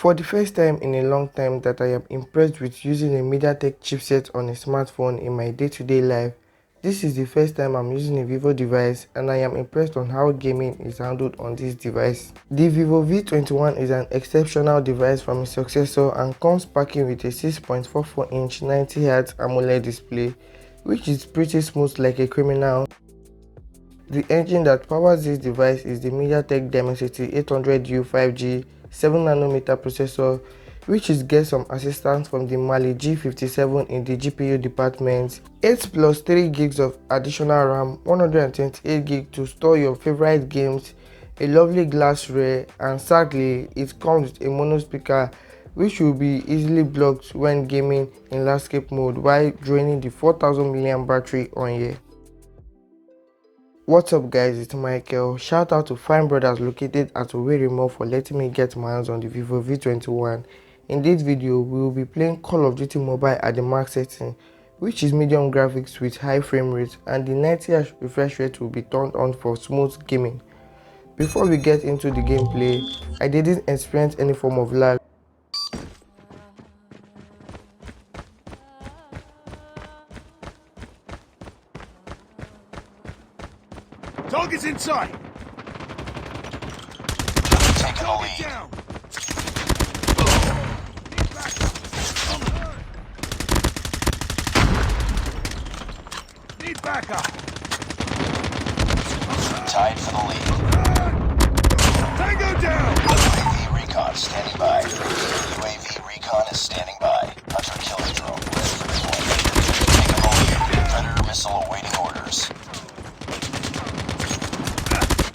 For the first time in a long time that I am impressed with using a MediaTek chipset on a smartphone in my day-to-day life. This is the first time I'm using a Vivo device and I am impressed on how gaming is handled on this device. The Vivo V21 is an exceptional device from its successor and comes packing with a 6.44-inch 90Hz Amoled display, which is pretty smooth like a criminal. The engine that powers this device is the MediaTek Dimensity 800U 5G 7nm processor, which gets some assistance from the Mali G57 in the GPU department, 8 plus 3 gigs of additional RAM, 128 gig to store your favorite games, a lovely glass rear, and sadly it comes with a mono speaker which will be easily blocked when gaming in landscape mode while draining the 4000 mAh battery on here. What's up guys, it's Michael. Shout out to fine brothers located at Owerri for letting me get my hands on the Vivo V21. In this video, we will be playing Call of Duty Mobile at the max setting, which is medium graphics with high frame rate, and the 90Hz refresh rate will be turned on for smooth gaming. Before we get into the gameplay, I didn't experience any form of lag. Target's in sight. Taking the lead. Down. Need backup. Tied for the lead. Tango down. UAV recon standing by. UAV recon is standing by. Hunter killer drone ready for deployment. Taking the lead. Predator missile awaiting orders.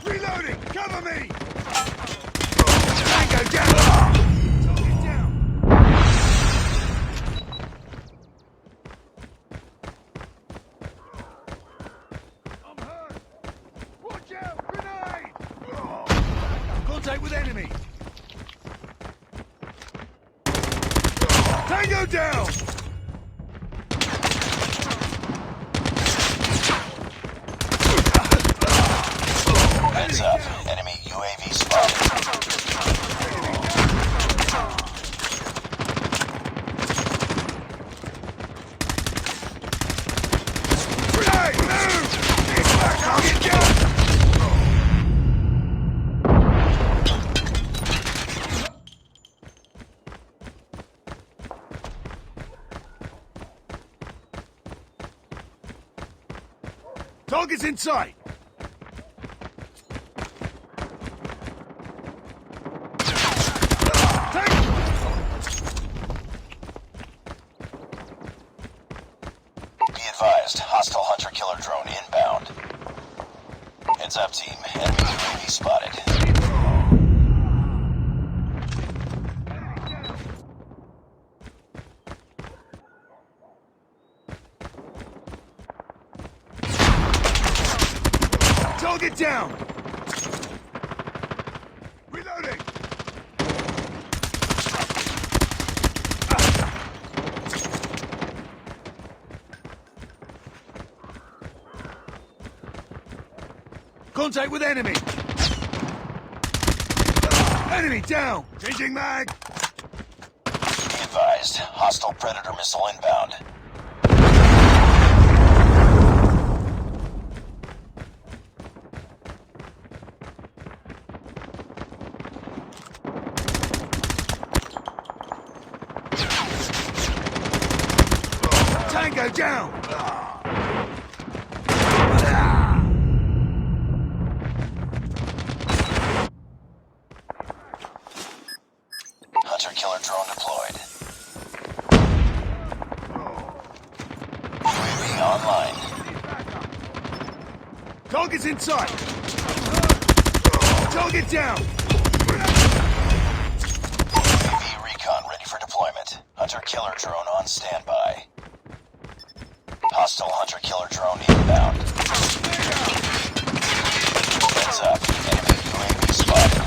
Reloading. Cover me. Tango down. Target down. I'm hurt. Watch out. Grenade. Contact with enemy. Tango down. Heads up. Enemy UAV spotted. Grenade. Move. Target down. Target's in sight. Be advised. Hostile hunter killer drone inbound. Heads up team. Enemy UAV spotted. Target down. Reloading. Contact with enemy. Enemy down. Changing mag. Be advised. Hostile predator missile inbound. Tango down. Hunter killer drone deployed. UAV online. Target's in sight. Target down. UAV recon ready for deployment. Hunter killer drone on standby. Hostile hunter killer drone inbound. Heads up. Enemy UAV spotted.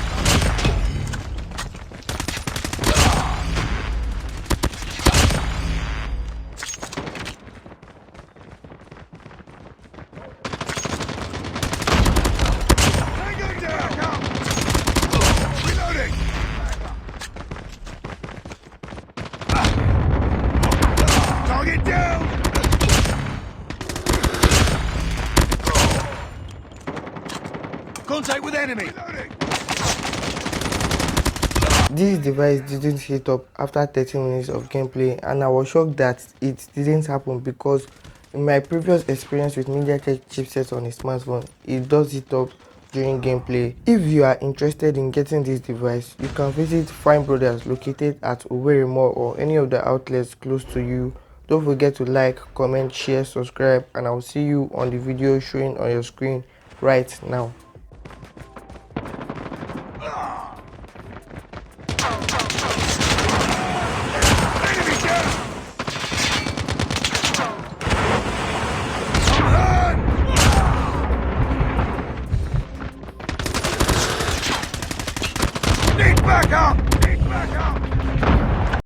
Tango down. Contact with enemy. This device didn't heat up after 30 minutes of gameplay, and I was shocked that it didn't happen because in my previous experience with MediaTek chipset on a smartphone, it does heat up during gameplay. If you are interested in getting this device, you can visit Fine Brothers located at Owerri Mall or any of the outlets close to you. Don't forget to like, comment, share, subscribe, and I'll see you on the video showing on your screen right now.